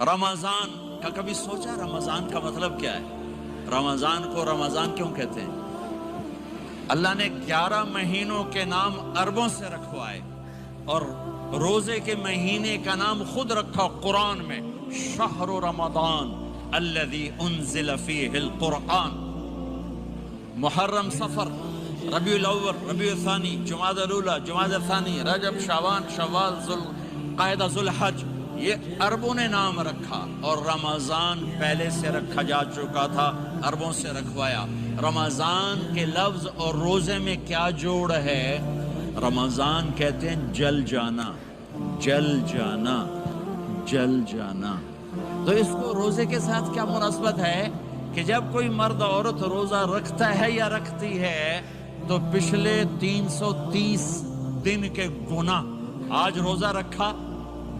رمضان کا کبھی سوچا رمضان کا مطلب کیا ہے؟ رمضان کو رمضان کیوں کہتے ہیں؟ اللہ نے 11 مہینوں کے نام عربوں سے رکھوائے اور روزے کے مہینے کا نام خود رکھا قرآن میں، شہر رمضان الذی انزل فیہ القرآن۔ محرم، صفر، ربیع الاول، ربیع الثانی، جمادی الاولی، جمادی الثانی، رجب، شعبان، شوال، ذوالقعدہ، ذوالحج، یہ عربوں نے نام رکھا، اور رمضان پہلے سے رکھا جا چکا تھا، عربوں سے رکھوایا۔ رمضان کے لفظ اور روزے میں کیا جوڑ ہے؟ رمضان کہتے ہیں جل جانا، جل جانا، جل جانا۔ تو اس کو روزے کے ساتھ کیا مناسبت ہے کہ جب کوئی مرد عورت روزہ رکھتا ہے یا رکھتی ہے تو پچھلے 330 دن کے گناہ، آج روزہ رکھا،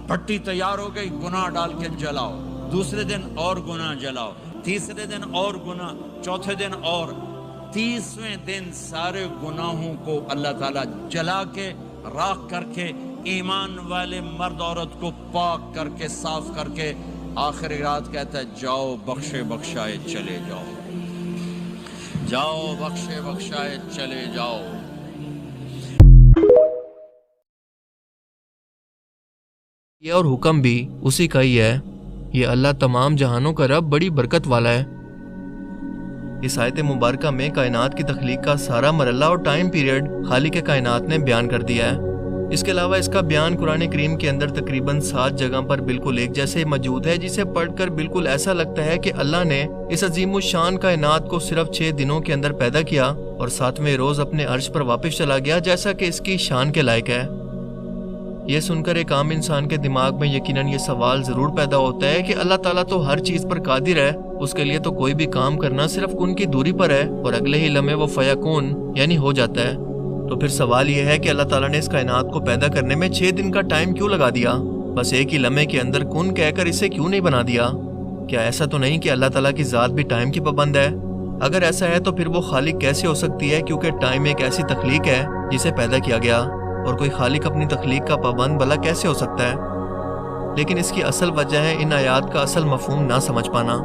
بھٹی تیار ہو گئی، گناہ ڈال کے جلاؤ، دوسرے دن اور گناہ جلاؤ، تیسرے دن اور گناہ، چوتھے دن اور، 30ویں دن سارے گناہوں کو اللہ تعالیٰ جلا کے، راکھ کر کے، ایمان والے مرد عورت کو پاک کر کے، صاف کر کے، آخری رات کہتا ہے جاؤ بخشے بخشائے چلے جاؤ، جاؤ بخشے بخشائے چلے جاؤ۔ یہ اور حکم بھی اسی کا ہی ہے۔ یہ اللہ تمام جہانوں کا رب بڑی برکت والا ہے۔ اس آیت مبارکہ میں کائنات کی تخلیق کا سارا مرحلہ اور ٹائم پیریڈ خالق کائنات نے بیان کر دیا ہے۔ اس کے علاوہ اس کا بیان قرآن کریم کے اندر تقریباً 7 جگہ پر بالکل ایک جیسے موجود ہے، جسے پڑھ کر بالکل ایسا لگتا ہے کہ اللہ نے اس عظیم الشان کائنات کو صرف 6 دنوں کے اندر پیدا کیا اور 7ویں روز اپنے عرش پر واپس چلا گیا، جیسا کہ اس کی شان کے لائق ہے۔ یہ سن کر ایک عام انسان کے دماغ میں یقیناً یہ سوال ضرور پیدا ہوتا ہے کہ اللہ تعالیٰ تو ہر چیز پر قادر ہے، اس کے لیے تو کوئی بھی کام کرنا صرف کن کی دوری پر ہے اور اگلے ہی لمحے وہ فیکون یعنی ہو جاتا ہے۔ تو پھر سوال یہ ہے کہ اللہ تعالیٰ نے اس کائنات کو پیدا کرنے میں 6 دن کا ٹائم کیوں لگا دیا؟ بس ایک ہی لمحے کے اندر کن کہہ کر اسے کیوں نہیں بنا دیا؟ کیا ایسا تو نہیں کہ اللہ تعالیٰ کی ذات بھی ٹائم کی پابند ہے؟ اگر ایسا ہے تو پھر وہ خالق کیسے ہو سکتی ہے؟ کیونکہ ٹائم ایک ایسی تخلیق ہے جسے پیدا کیا گیا، اور کوئی خالق اپنی تخلیق کا پابند بھلا کیسے ہو سکتا ہے؟ لیکن اس کی اصل وجہ ہے ان آیات کا اصل مفہوم نہ سمجھ پانا،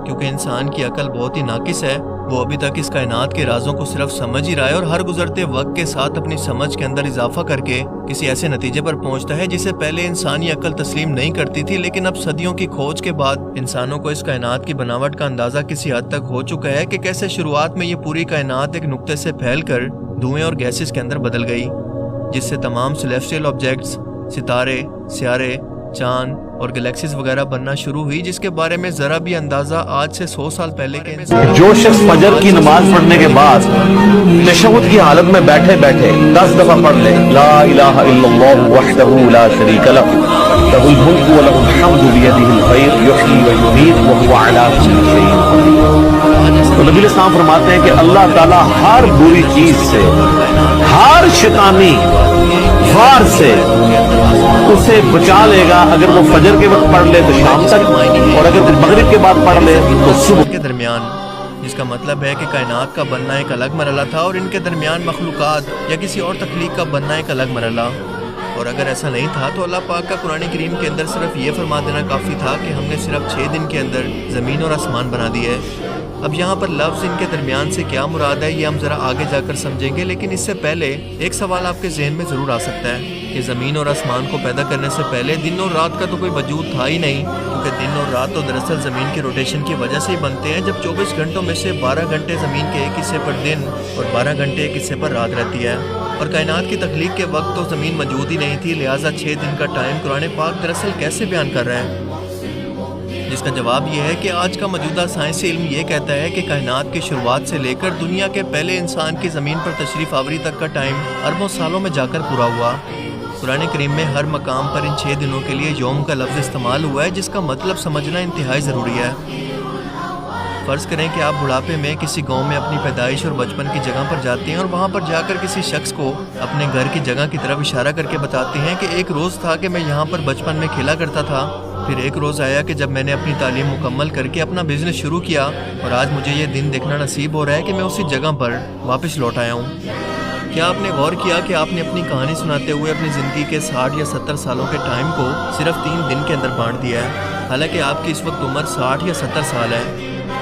کیونکہ انسان کی عقل بہت ہی ناقص ہے۔ وہ ابھی تک اس کائنات کے رازوں کو صرف سمجھ ہی رہا ہے، اور ہر گزرتے وقت کے ساتھ اپنی سمجھ کے اندر اضافہ کر کے کسی ایسے نتیجے پر پہنچتا ہے جسے پہلے انسانی عقل تسلیم نہیں کرتی تھی، لیکن اب صدیوں کی کھوج کے بعد انسانوں کو اس کائنات کی بناوٹ کا اندازہ کسی حد تک ہو چکا ہے کہ کیسے شروعات میں یہ پوری کائنات ایک نقطے سے پھیل کر دھوئیں اور گیسز کے اندر بدل گئی، جس سے تمام سیلیسٹیل آبجیکٹس، ستارے، سیارے، چاند اور گلیکسیز وغیرہ بننا شروع ہوئی، جس کے بارے میں ذرا بھی اندازہ آج سے 100 سال پہلے کے جو شخص فجر کی نماز پڑھنے کے بعد تشہد کی حالت میں بیٹھے بیٹھے 10 دفعہ پڑھ لے لا الہ الا اللہ وحدہ لا شریک لہ لہ الملک ولہ الحمد بیدہ الخیر یحیی و یمیت وہو علی کل شیء قدیر، تو نبی اسلام فرماتے ہیں کہ اللہ تعالی ہر بری چیز سے، ہر شیطانی وار سے اسے بچا لے گا اگر وہ فجر کے وقت پڑھ لے تو شام تک، اور اگر مغرب کے بعد پڑھ لے تو صبح کے درمیان، جس کا مطلب ہے کہ کائنات کا بننا ایک الگ مرحلہ تھا اور ان کے درمیان مخلوقات یا کسی اور تخلیق کا بننا ایک الگ مرحلہ۔ اور اگر ایسا نہیں تھا تو اللہ پاک کا قرآن کریم کے اندر صرف یہ فرما دینا کافی تھا کہ ہم نے صرف 6 دن کے اندر زمین اور آسمان بنا دیے۔ اب یہاں پر لفظ ان کے درمیان سے کیا مراد ہے یہ ہم ذرا آگے جا کر سمجھیں گے، لیکن اس سے پہلے ایک سوال آپ کے ذہن میں ضرور آ سکتا ہے کہ زمین اور آسمان کو پیدا کرنے سے پہلے دن اور رات کا تو کوئی وجود تھا ہی نہیں، کیونکہ دن اور رات تو دراصل زمین کے روٹیشن کی وجہ سے ہی بنتے ہیں، جب 24 گھنٹوں میں سے 12 گھنٹے زمین کے ایک حصے پر دن اور 12 گھنٹے ایک حصے پر رات رہتی ہے۔ اور کائنات کی تخلیق کے وقت تو زمین موجود ہی نہیں تھی، لہٰذا 6 دن کا ٹائم قرآن پاک دراصل کیسے بیان کر رہا ہے؟ جس کا جواب یہ ہے کہ آج کا موجودہ سائنسی علم یہ کہتا ہے کہ کائنات کی شروعات سے لے کر دنیا کے پہلے انسان کی زمین پر تشریف آوری تک کا ٹائم اربوں سالوں میں جا کر پورا ہوا۔ قرآن کریم میں ہر مقام پر ان 6 دنوں کے لیے یوم کا لفظ استعمال ہوا ہے، جس کا مطلب سمجھنا انتہائی ضروری ہے۔ فرض کریں کہ آپ بڑھاپے میں کسی گاؤں میں اپنی پیدائش اور بچپن کی جگہ پر جاتے ہیں اور وہاں پر جا کر کسی شخص کو اپنے گھر کی جگہ کی طرف اشارہ کر کے بتاتے ہیں کہ ایک روز تھا کہ میں یہاں پر بچپن میں کھیلا کرتا تھا، پھر ایک روز آیا کہ جب میں نے اپنی تعلیم مکمل کر کے اپنا بزنس شروع کیا، اور آج مجھے یہ دن دیکھنا نصیب ہو رہا ہے کہ میں اسی جگہ پر واپس لوٹ آیا ہوں۔ کیا آپ نے غور کیا کہ آپ نے اپنی کہانی سناتے ہوئے اپنی زندگی کے 60 یا 70 سالوں کے ٹائم کو صرف 3 دن کے اندر بانٹ دیا ہے؟ حالانکہ آپ کی اس وقت عمر 60 یا 70 سال ہے۔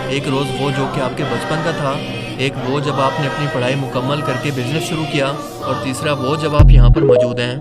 ایک روز وہ جو کہ آپ کے بچپن کا تھا، ایک وہ جب آپ نے اپنی پڑھائی مکمل کر کے بزنس شروع کیا، اور تیسرا وہ جب آپ یہاں پر موجود ہیں۔